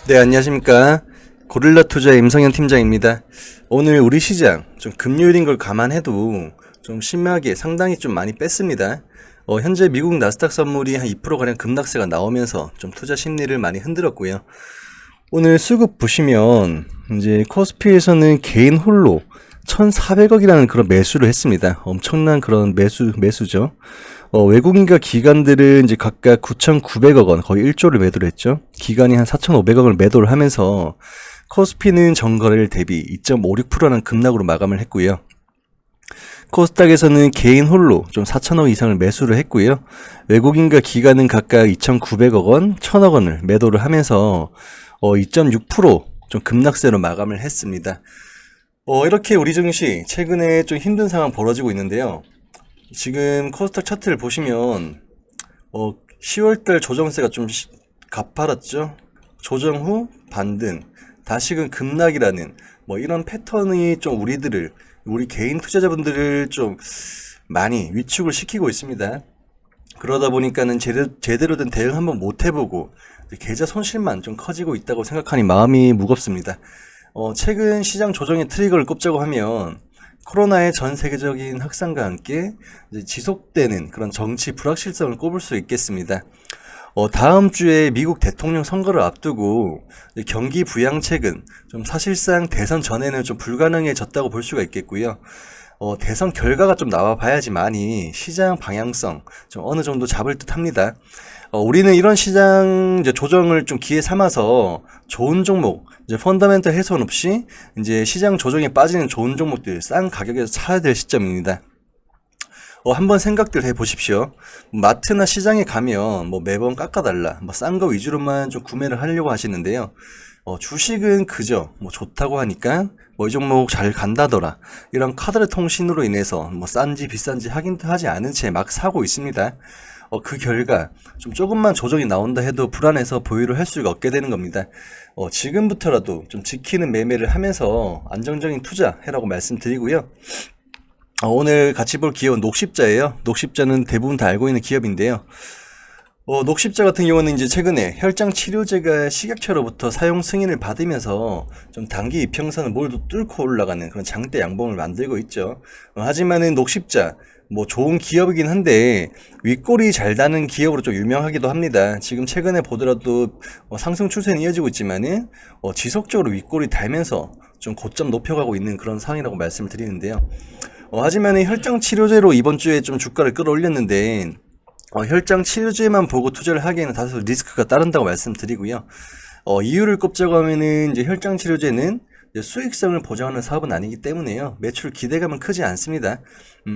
네, 안녕하십니까. 고릴라 투자의 임성현 팀장입니다. 오늘 우리 시장 좀 금요일인 걸 감안해도 좀 심하게 상당히 좀 많이 뺐습니다. 현재 미국 나스닥 선물이 한 2%가량 급락세가 나오면서 좀 투자 심리를 많이 흔들었고요. 오늘 수급 보시면 이제 코스피에서는 개인 홀로 1,400억이라는 그런 매수를 했습니다. 엄청난 그런 매수죠. 외국인과 기관들은 이제 각각 9,900억 원, 거의 1조를 매도를 했죠. 기관이 한 4,500억을 매도를 하면서 코스피는 전거래일 대비 2.56%라는 급락으로 마감을 했고요. 코스닥에서는 개인 홀로 좀 4천억 이상을 매수를 했고요. 외국인과 기관은 각각 2,900억 원, 1,000억 원을 매도를 하면서 2.6%좀 급락세로 마감을 했습니다. 이렇게 우리 증시 최근에 좀 힘든 상황 벌어지고 있는데요. 지금 코스닥 차트를 보시면 10월달 조정세가 좀 가팔았죠. 조정 후 반등, 다시금 급락이라는 이런 패턴이 좀 우리 개인 투자자분들을 좀 많이 위축을 시키고 있습니다. 그러다 보니까는 제대로 된 대응 한번 못 해보고 계좌 손실만 좀 커지고 있다고 생각하니 마음이 무겁습니다. 최근 시장 조정의 트리거를 꼽자고 하면 코로나의 전 세계적인 확산과 함께 이제 지속되는 그런 정치 불확실성을 꼽을 수 있겠습니다. 다음 주에 미국 대통령 선거를 앞두고 경기 부양책은 좀 사실상 대선 전에는 좀 불가능해졌다고 볼 수가 있겠고요. 대선 결과가 좀 나와 봐야지만이 시장 방향성 좀 어느 정도 잡을 듯 합니다. 우리는 이런 시장 이제 조정을 좀 기회 삼아서 좋은 종목, 이제 펀더멘털 훼손 없이 이제 시장 조정에 빠지는 좋은 종목들 싼 가격에서 사야 될 시점입니다. 한번 생각들 해 보십시오. 마트나 시장에 가면 매번 깎아달라, 싼 거 위주로만 좀 구매를 하려고 하시는데요. 주식은 그저 좋다고 하니까 이 종목 잘 간다더라, 이런 카드 통신으로 인해서 싼지 비싼지 확인도 하지 않은 채 막 사고 있습니다. 그 결과 좀 조금만 조정이 나온다 해도 불안해서 보유를 할 수가 없게 되는 겁니다. 지금부터라도 좀 지키는 매매를 하면서 안정적인 투자 해라고 말씀드리고요. 오늘 같이 볼 기업은 녹십자예요. 녹십자는 대부분 다 알고 있는 기업인데요. 녹십자 같은 경우는 이제 최근에 혈장 치료제가 식약처로부터 사용 승인을 받으면서 좀 단기 이평선을 몰두 뚫고 올라가는 그런 장대 양봉을 만들고 있죠. 하지만은 녹십자 좋은 기업이긴 한데 윗골이 잘 다는 기업으로 좀 유명하기도 합니다. 지금 최근에 보더라도 상승 추세는 이어지고 있지만은 지속적으로 윗골이 달면서 좀 고점 높여가고 있는 그런 상황이라고 말씀을 드리는데요. 하지만 혈장 치료제로 이번 주에 좀 주가를 끌어올렸는데 혈장 치료제만 보고 투자를 하기에는 다소 리스크가 따른다고 말씀드리고요. 이유를 꼽자고 하면은 이제 혈장 치료제는 수익성을 보장하는 사업은 아니기 때문에요. 매출 기대감은 크지 않습니다.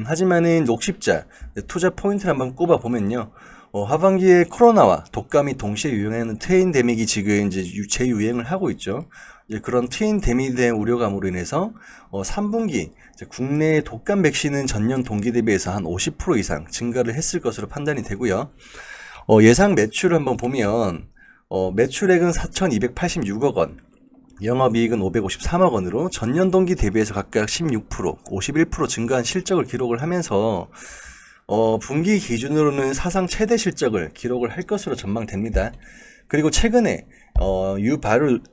하지만은 녹십자 투자 포인트를 한번 꼽아 보면요. 하반기에 코로나와 독감이 동시에 유행하는 트윈데믹이 지금 이제 재유행을 하고 있죠. 이제 그런 트윈데믹에 대한 우려감으로 인해서 3분기 국내 독감 백신은 전년 동기 대비해서 한 50% 이상 증가를 했을 것으로 판단이 되고요. 예상 매출을 한번 보면 매출액은 4,286억 원, 영업이익은 553억 원으로 전년 동기 대비해서 각각 16%, 51% 증가한 실적을 기록을 하면서 분기 기준으로는 사상 최대 실적을 기록을 할 것으로 전망됩니다. 그리고 최근에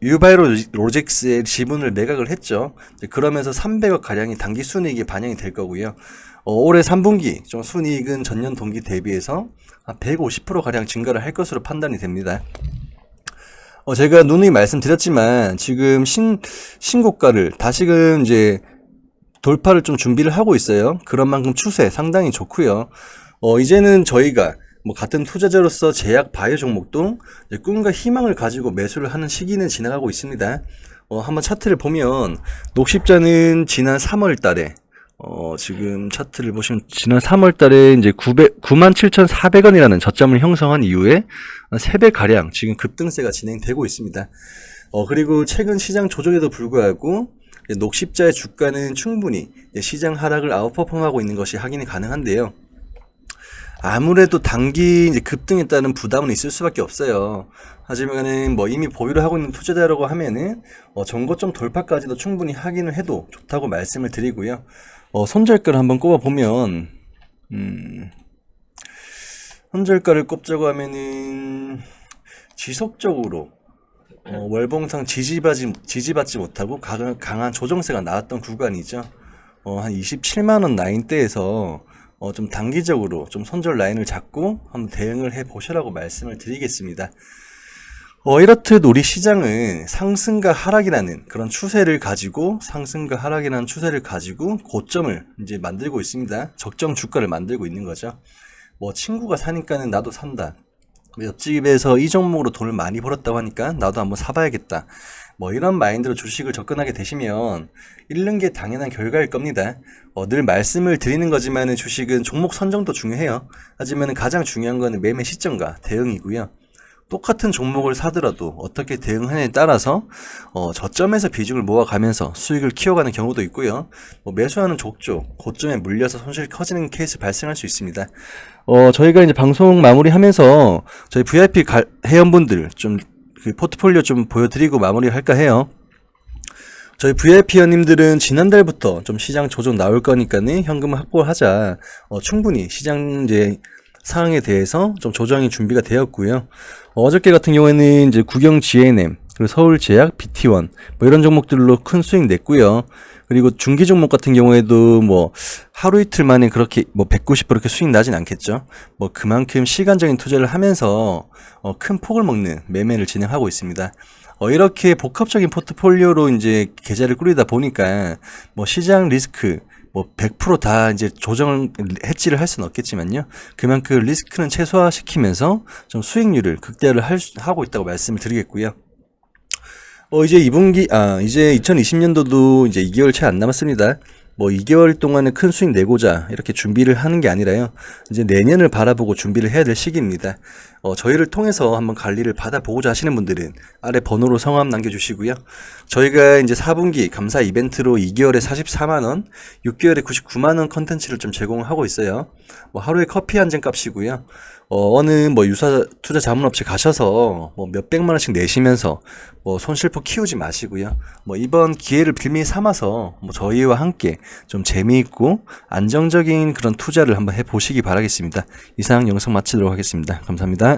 유바이로직스의 지분을 매각을 했죠. 그러면서 300억 가량이 단기 순이익에 반영이 될 거고요. 올해 3분기 좀 순이익은 전년 동기 대비해서 150% 가량 증가를 할 것으로 판단이 됩니다. 제가 누누이 말씀드렸지만 지금 신고가를 다시금 이제 돌파를 좀 준비를 하고 있어요. 그런 만큼 추세 상당히 좋고요. 이제는 저희가 같은 투자자로서 제약 바이오 종목도 꿈과 희망을 가지고 매수를 하는 시기는 지나가고 있습니다. 한번 차트를 보면 녹십자는 지난 3월 달에 지금 차트를 보시면 지난 3월 달에 이제 97,400원이라는 저점을 형성한 이후에 3배 가량 지금 급등세가 진행되고 있습니다. 그리고 최근 시장 조정에도 불구하고 녹십자의 주가는 충분히 시장 하락을 아웃퍼폼하고 있는 것이 확인이 가능한데요. 아무래도 단기 이제 급등에 따른 부담은 있을 수밖에 없어요. 하지만은 이미 보유를 하고 있는 투자자라고 하면은 전고점 돌파까지도 충분히 확인을 해도 좋다고 말씀을 드리고요. 손절가를 한번 꼽아 보면 손절가를 꼽자고 하면은 지속적으로 월봉상 지지받지 못하고 강한 조정세가 나왔던 구간이죠. 한 27만 원 라인대에서 좀 단기적으로 좀 손절 라인을 잡고 한번 대응을 해 보시라고 말씀을 드리겠습니다. 이렇듯 우리 시장은 상승과 하락이라는 그런 추세를 가지고 고점을 이제 만들고 있습니다. 적정 주가를 만들고 있는 거죠. 친구가 사니까는 나도 산다. 옆집에서 이 종목으로 돈을 많이 벌었다고 하니까 나도 한번 사봐야겠다. 이런 마인드로 주식을 접근하게 되시면 잃는 게 당연한 결과일 겁니다. 늘 말씀을 드리는 거지만 주식은 종목 선정도 중요해요. 하지만 가장 중요한 거는 매매 시점과 대응이고요. 똑같은 종목을 사더라도 어떻게 대응하느냐에 따라서 저점에서 비중을 모아가면서 수익을 키워가는 경우도 있고요. 매수하는 족조, 고점에 물려서 손실이 커지는 케이스 발생할 수 있습니다. 저희가 이제 방송 마무리하면서 저희 VIP 회원분들 좀 그 포트폴리오 좀 보여드리고 마무리할까 해요. 저희 VIP 회원님들은 지난달부터 좀 시장 조정 나올 거니까는 현금을 확보하자. 충분히 시장 이제 상황에 대해서 좀 조정이 준비가 되었고요. 어저께 같은 경우에는 이제 국영 GNM, 그리고 서울제약, BT1 이런 종목들로 큰 수익 냈고요. 그리고 중기 종목 같은 경우에도 하루 이틀 만에 그렇게 190% 그렇게 수익 나진 않겠죠. 그만큼 시간적인 투자를 하면서 큰 폭을 먹는 매매를 진행하고 있습니다. 이렇게 복합적인 포트폴리오로 이제 계좌를 꾸리다 보니까 시장 리스크 100% 이제 해지를 할 수는 없겠지만요. 그만큼 리스크는 최소화시키면서 좀 수익률을 극대화를 하고 있다고 말씀을 드리겠고요. 이제 이제 2020년도도 이제 2개월 채 안 남았습니다. 2개월 동안에 큰 수익 내고자 이렇게 준비를 하는 게 아니라요. 이제 내년을 바라보고 준비를 해야 될 시기입니다. 저희를 통해서 한번 관리를 받아보고자 하시는 분들은 아래 번호로 성함 남겨주시고요. 저희가 이제 4분기 감사 이벤트로 2개월에 44만원, 6개월에 99만원 컨텐츠를 좀 제공하고 있어요. 하루에 커피 한 잔 값이고요. 어느 유사 투자 자문업체 가셔서 몇백만원씩 내시면서 손실폭 키우지 마시고요. 이번 기회를 빌미 삼아서 저희와 함께 좀 재미있고 안정적인 그런 투자를 한번 해보시기 바라겠습니다. 이상 영상 마치도록 하겠습니다. 감사합니다.